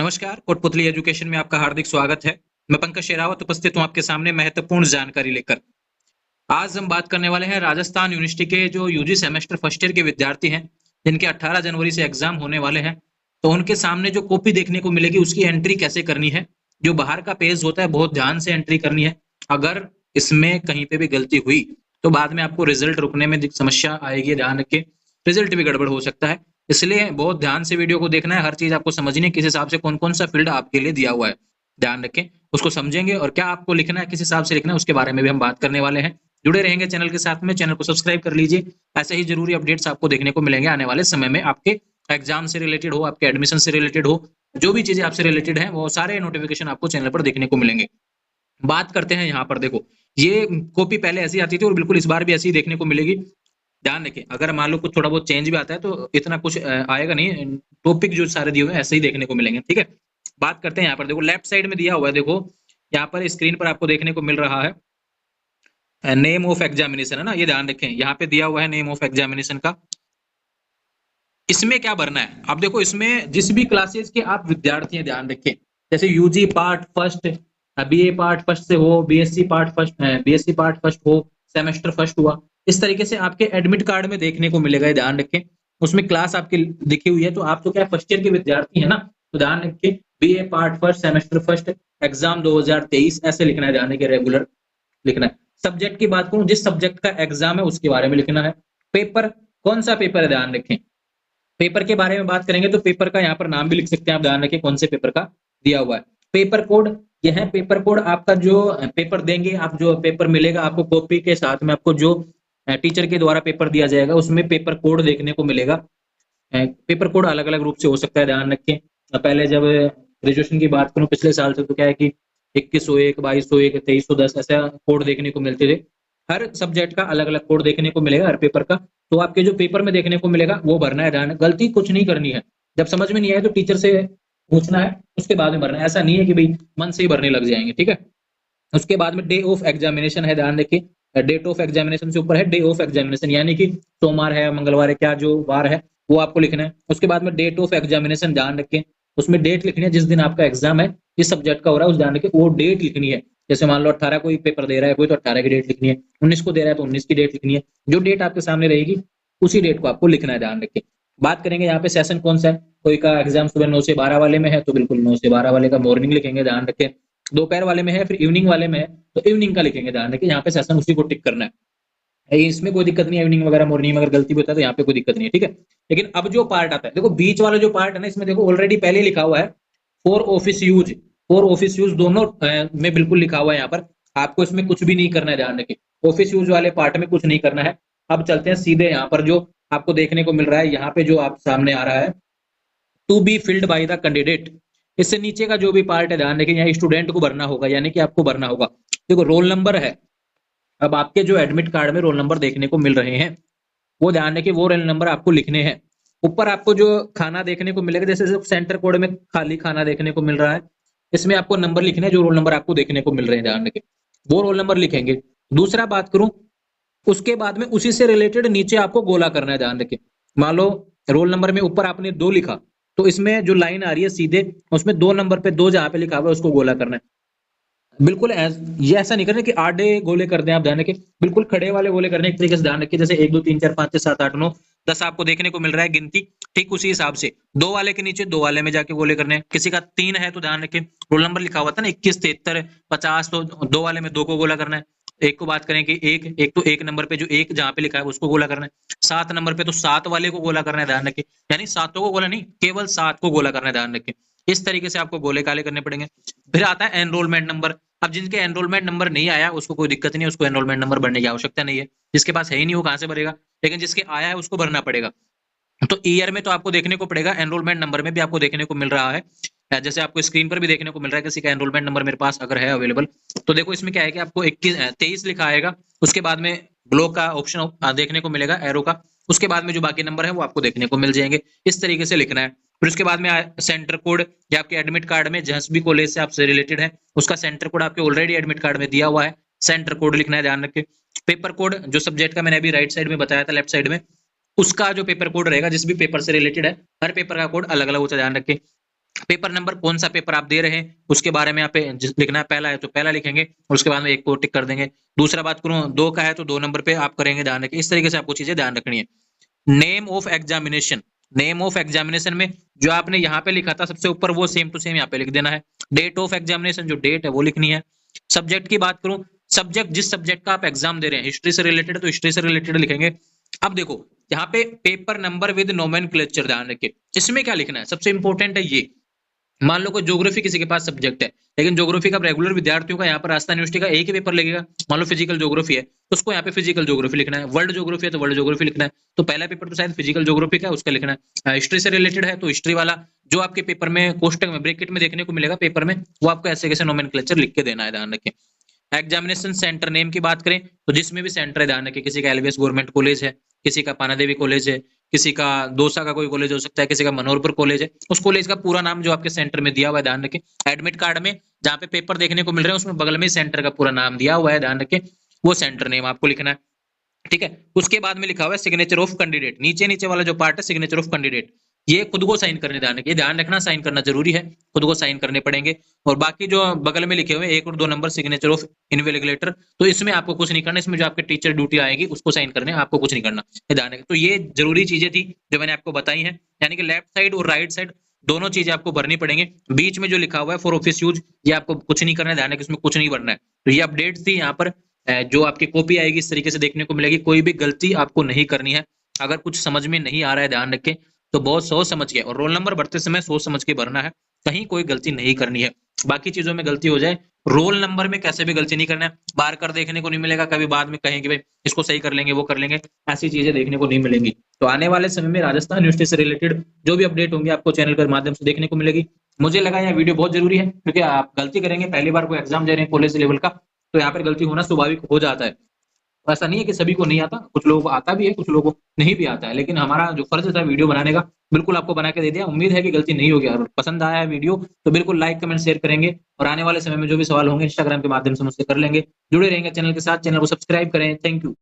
नमस्कार, कोटपुतली एजुकेशन में आपका हार्दिक स्वागत है। मैं पंकज शेरावत उपस्थित हूँ आपके सामने महत्वपूर्ण जानकारी लेकर। आज हम बात करने वाले हैं राजस्थान यूनिवर्सिटी के जो यूजी सेमेस्टर फर्स्ट ईयर के विद्यार्थी हैं, जिनके 18 जनवरी से एग्जाम होने वाले हैं। तो उनके सामने जो कॉपी देखने को मिलेगी उसकी एंट्री कैसे करनी है। जो बाहर का पेज होता है बहुत ध्यान से एंट्री करनी है। अगर इसमें कहीं पे भी गलती हुई तो बाद में आपको रिजल्ट रुकने में समस्या आएगी, ध्यान रखें। रिजल्ट भी गड़बड़ हो सकता है, इसलिए बहुत ध्यान से वीडियो को देखना है। हर चीज आपको समझनी है, किस हिसाब से कौन कौन सा फील्ड आपके लिए दिया हुआ है, ध्यान रखें। उसको समझेंगे और क्या आपको लिखना है, किस हिसाब से लिखना है, उसके बारे में भी हम बात करने वाले हैं। जुड़े रहेंगे चैनल के साथ में, चैनल को सब्सक्राइब कर लीजिए। ऐसे ही जरूरी अपडेट्स आपको देखने को मिलेंगे आने वाले समय में। आपके एग्जाम से रिलेटेड हो, आपके एडमिशन से रिलेटेड हो, जो भी चीजें आपसे रिलेटेड है वो सारे नोटिफिकेशन आपको चैनल पर देखने को मिलेंगे। बात करते हैं यहाँ पर, देखो ये कॉपी पहले ऐसी आती थी और बिल्कुल इस बार भी ऐसी ही देखने को मिलेगी। ध्यान रखें, अगर मान लो कुछ थोड़ा बहुत चेंज भी आता है तो इतना कुछ आएगा नहीं। टॉपिक जो सारे दिए हुए हैं ऐसे ही देखने को मिलेंगे, ठीक है। बात करते हैं यहाँ पर, देखो लेफ्ट साइड में दिया हुआ है, देखो यहाँ पर स्क्रीन पर आपको देखने को मिल रहा है नेम ऑफ एग्जामिनेशन, है ना। ये ध्यान रखें, यहाँ पे दिया हुआ है नेम ऑफ एग्जामिनेशन का। इसमें क्या भरना है, आप देखो इसमें जिस भी क्लासेज के आप विद्यार्थी हैं, ध्यान रखें। जैसे UG part first, BA part first से हो, BSc part first, BSc part first हो, सेमेस्टर फर्स्ट हुआ, इस तरीके से आपके एडमिट कार्ड में देखने को मिलेगा। ध्यान रखें, उसमें क्लास आपकी लिखी हुई है। तो आप तो क्या फर्स्ट ईयर के विद्यार्थी है ना, तो ध्यान रखें BA part first, semester first, exam 2023 ऐसे लिखना है। ध्यान रखें, रेगुलर लिखना है। सब्जेक्ट की बात करूं, जिस सब्जेक्ट का एग्जाम है उसके बारे में लिखना है। पेपर, कौन सा पेपर है, ध्यान रखें। पेपर के बारे में बात करेंगे तो पेपर का यहाँ पर नाम भी लिख सकते हैं आप, ध्यान रखें कौन से पेपर का दिया हुआ है। पेपर कोड, यह है पेपर कोड आपका, जो पेपर देंगे आप, जो पेपर मिलेगा आपको कॉपी के साथ में, आपको जो टीचर के द्वारा पेपर दिया जाएगा उसमें पेपर कोड देखने को मिलेगा। पेपर कोड अलग अलग रूप से हो सकता है, ध्यान रखें। पहले जब ग्रेजुएशन की बात करूं पिछले साल से, तो क्या है कि 2101, 2201, 2310 ऐसा कोड देखने को मिलते थे। हर सब्जेक्ट का अलग अलग कोड देखने को मिलेगा हर पेपर का। तो आपके जो पेपर में देखने को मिलेगा वो भरना है, ध्यान। गलती कुछ नहीं करनी है, जब समझ में नहीं आए तो टीचर से पूछना है, उसके बाद में भरना है। ऐसा नहीं है कि भाई मन से ही भरने लग जाएंगे, ठीक है। उसके बाद में डे ऑफ एग्जामिनेशन है, ध्यान रखिए। डेट ऑफ एग्जामिनेशन से ऊपर है डे ऑफ एग्जामिनेशन, यानी कि सोमवार है, मंगलवार है, क्या जो वार है वो आपको लिखना है। उसके बाद में डेट ऑफ एग्जामिनेशन, ध्यान रखें, उसमें डेट लिखनी है जिस दिन आपका एग्जाम है, इस सब्जेक्ट का हो रहा है उस, ध्यान रखें वो डेट लिखनी है। जैसे मान लो 18 कोई पेपर दे रहा है कोई, तो 18 की डेट लिखनी है। 19 को दे रहा है तो 19 की डेट लिखनी है। जो डेट आपके सामने रहेगी उसी डेट को आपको लिखना है, ध्यान रखें। बात करेंगे यहाँ पे सेशन कौन सा है। कोई का एग्जाम सुबह 9 से 12 वाले में है तो बिल्कुल 9 से 12 वाले का मॉर्निंग लिखेंगे, ध्यान रखें। दोपहर वाले में है, फिर इवनिंग वाले में है तो इवनिंग का लिखेंगे, ध्यान रखें। यहाँ पे सेशन उसी को टिक करना है, इसमें कोई दिक्कत नहीं है। इवनिंग वगैरह मॉर्निंग में अगर गलती भी होता है तो यहाँ पे कोई दिक्कत नहीं है, ठीक है। लेकिन अब जो पार्ट आता है, देखो बीच वाला जो पार्ट है ना, इसमें देखो ऑलरेडी पहले लिखा हुआ है for office use, for office use दोनों में बिल्कुल लिखा हुआ है यहाँ पर। आपको इसमें कुछ भी नहीं करना है, ध्यान रखें। ऑफिस यूज वाले पार्ट में कुछ नहीं करना है। अब चलते हैं सीधे यहाँ पर, जो आपको देखने को मिल रहा है यहाँ पे, जो आप सामने आ रहा है to be filled by the candidate. इससे नीचे का जो भी पार्ट है, ध्यान रखें, यहाँ स्टूडेंट को भरना होगा, यानी कि आपको भरना होगा। देखो रोल नंबर है, अब आपके जो एडमिट कार्ड में रोल नंबर देखने को मिल रहे हैं वो, ध्यान रखें वो रोल नंबर आपको लिखने हैं। ऊपर आपको जो खाना देखने को मिलेगा, जैसे सेंटर कोड में खाली खाना देखने को मिल रहा है, इसमें आपको नंबर लिखने हैं जो रोल नंबर आपको देखने को मिल रहे हैं, ध्यान रखें वो रोल नंबर लिखेंगे। दूसरा बात करूं, उसके बाद में उसी से रिलेटेड नीचे आपको गोला करना है, ध्यान रखें। मान लो रोल नंबर में ऊपर आपने 2 लिखा, तो इसमें जो लाइन आ रही है सीधे, उसमें 2 नंबर पे 2 जहां पे लिखा हुआ है उसको गोला करना है। बिल्कुल ये ऐसा नहीं करना कि आधे गोले कर दें आप, ध्यान रखें बिल्कुल खड़े वाले गोले करने एक तरीके से, ध्यान रखिए। जैसे 1 2 3 4 5 6 7 8 9 10 आपको देखने को मिल रहा है गिनती, ठीक उसी हिसाब से 2 वाले के नीचे 2 वाले में जाके गोले करने हैं। किसी का 3 है तो ध्यान रखें रोल नंबर लिखा हुआ था ना 21 73 50, तो 2 वाले में 2 को गोला करना है। एक को बात करें कि एक तो 1 नंबर पे जो 1 जहां पे लिखा है उसको गोला करना है। 7 नंबर पे तो 7 वाले को गोला करना है, ध्यान रखें। यानी 7 को गोला नहीं, केवल 7 को गोला करना है, ध्यान रखें। इस तरीके से आपको गोले काले करने पड़ेंगे। फिर आता है एनरोलमेंट नंबर। अब जिनके एनरोलमेंट नंबर नहीं आया उसको कोई दिक्कत नहीं है, उसको एनरोलमेंट नंबर भरने की आवश्यकता नहीं है। जिसके पास है ही नहीं वो कहां से भरेगा, लेकिन जिसके आया है उसको भरना पड़ेगा। तो ईयर में तो आपको देखने को पड़ेगा, एनरोलमेंट नंबर में भी आपको देखने को मिल रहा है। जैसे आपको स्क्रीन पर भी देखने को मिल रहा है किसी का एनरोलमेंट नंबर मेरे पास अगर है अवेलेबल, तो देखो इसमें क्या है कि आपको 23 लिखा आएगा, उसके बाद में ब्लॉक का ऑप्शन देखने को मिलेगा एरो का, उसके बाद में जो बाकी नंबर है वो आपको देखने को मिल जाएंगे। इस तरीके से लिखना है। फिर उसके बाद में सेंटर कोड, या आपके एडमिट कार्ड में जिस भी कॉलेज से आपसे रिलेटेड है उसका सेंटर कोड आपके ऑलरेडी एडमिट कार्ड में दिया हुआ है, सेंटर कोड लिखना है, ध्यान रखें। पेपर कोड जो सब्जेक्ट का मैंने अभी राइट साइड में बताया था, लेफ्ट साइड में उसका जो पेपर कोड रहेगा जिस भी पेपर से रिलेटेड है, हर पेपर का कोड अलग अलग होता है, ध्यान रखें। पेपर नंबर, कौन सा पेपर आप दे रहे हैं उसके बारे में यहाँ पे लिखना है। पहला है तो पहला लिखेंगे और उसके बाद में 1 को टिक कर देंगे। दूसरा बात करूं 2 का है तो 2 नंबर पे आप करेंगे ध्यान रखिए। इस तरीके से आपको चीजें ध्यान रखनी है। Name of examination, name of examination में जो आपने यहाँ पे लिखा था सबसे ऊपर वो सेम टू सेम यहाँ पे लिख देना है। डेट ऑफ एग्जामिनेशन, जो डेट है वो लिखनी है। सब्जेक्ट की बात करूं, सब्जेक्ट जिस सब्जेक्ट का आप एग्जाम दे रहे हैं, हिस्ट्री से रिलेटेड तो हिस्ट्री से रिलेटेड लिखेंगे। अब देखो यहाँ पे पेपर नंबर विद नोमेनक्लेचर, ध्यान रखिए इसमें क्या लिखना है, सबसे इंपॉर्टेंट है ये। मान लो कोई ज्योग्राफी किसी के पास सब्जेक्ट है, लेकिन ज्योग्राफी का रेगुलर विद्यार्थियों का यहाँ पर राजस्थान यूनिवर्सिटी का एक ही पेपर लगेगा। मान लो फिजिकल ज्योग्राफी है तो उसको यहाँ पे फिजिकल ज्योग्राफी लिखना है। वर्ल्ड ज्योग्राफी है तो वर्ल्ड ज्योग्राफी लिखना है। तो पहला पेपर तो शायद फिजिकल ज्योग्राफी का है, उसका लिखना है। हिस्ट्री से रिलेटेड है तो हिस्ट्री वाला जो आपके पेपर में कोष्टक में ब्रैकेट में देखने को मिलेगा पेपर में, वो आपको ऐसे कैसे नोमेनक्लेचर लिख के देना है, ध्यान रखें। एग्जामिनेशन सेंटर नेम की बात करें तो जिसमें भी सेंटर है ध्यान रखिए, किसी का एलबीएस गवर्नमेंट कॉलेज है, किसी का पानादेवी कॉलेज है, किसी का दौसा का कोई कॉलेज हो सकता है, किसी का मनोहरपुर कॉलेज है, उस कॉलेज का पूरा नाम जो आपके सेंटर में दिया हुआ है ध्यान रखें। एडमिट कार्ड में जहाँ पे पेपर देखने को मिल रहे हैं उसमें बगल में सेंटर का पूरा नाम दिया हुआ है, ध्यान रखें वो सेंटर नेम आपको लिखना है। ठीक है, उसके बाद में लिखा हुआ है सिग्नेचर ऑफ कैंडिडेट, नीचे नीचे वाला जो पार्ट है सिग्नेचर ऑफ कैंडिडेट, ये खुद को साइन करने, ध्यान रखना साइन करना जरूरी है, खुद को साइन करने पड़ेंगे। और बाकी जो बगल में लिखे हुए 1 और 2 नंबर सिग्नेचर ऑफ इन्वेलिगेटर, तो इसमें आपको कुछ नहीं करना, इसमें जो आपके टीचर ड्यूटी आएगी उसको साइन करने, आपको कुछ नहीं करना, ध्यान रखें। तो ये जरूरी चीजें थी जो मैंने आपको बताई हैं, यानी कि लेफ्ट साइड और राइट साइड दोनों चीजें आपको भरनी पड़ेंगे। बीच में जो लिखा हुआ है फॉर ऑफिस यूज, ये आपको कुछ नहीं करना है, ध्यान रखें इसमें कुछ नहीं भरना है। तो ये अपडेट थी यहाँ पर, जो आपकी कॉपी आएगी इस तरीके से देखने को मिलेगी। कोई भी गलती आपको नहीं करनी है। अगर कुछ समझ में नहीं आ रहा है ध्यान रखें तो बहुत सोच समझ के, और रोल नंबर भरते समय सोच समझ के भरना है, कहीं कोई गलती नहीं करनी है। बाकी चीजों में गलती हो जाए, रोल नंबर में कैसे भी गलती नहीं करना है। बार कर देखने को नहीं मिलेगा, कभी बाद में कहेंगे भाई इसको सही कर लेंगे वो कर लेंगे, ऐसी चीजें देखने को नहीं मिलेंगी। तो आने वाले समय में राजस्थान यूनिवर्सिटी से रिलेटेड जो भी अपडेट होंगे आपको चैनल के माध्यम से देखने को मिलेगी। मुझे लगा यह वीडियो बहुत जरूरी है, क्योंकि आप गलती करेंगे, पहली बार कोई एग्जाम दे रहे हैं कॉलेज लेवल का, तो यहाँ पर गलती होना स्वाभाविक हो जाता है। ऐसा नहीं है कि सभी को नहीं आता, कुछ लोगों को आता भी है, कुछ लोगों को नहीं भी आता है, लेकिन हमारा जो फर्ज था वीडियो बनाने का, बिल्कुल आपको बना के दे दिया। उम्मीद है कि गलती नहीं होगी। और पसंद आया है वीडियो तो बिल्कुल लाइक कमेंट शेयर करेंगे, और आने वाले समय में जो भी सवाल होंगे इंस्टाग्राम के माध्यम से मुझसे कर लेंगे। जुड़े रहेंगे चैनल के साथ, चैनल को सब्सक्राइब करें। Thank you.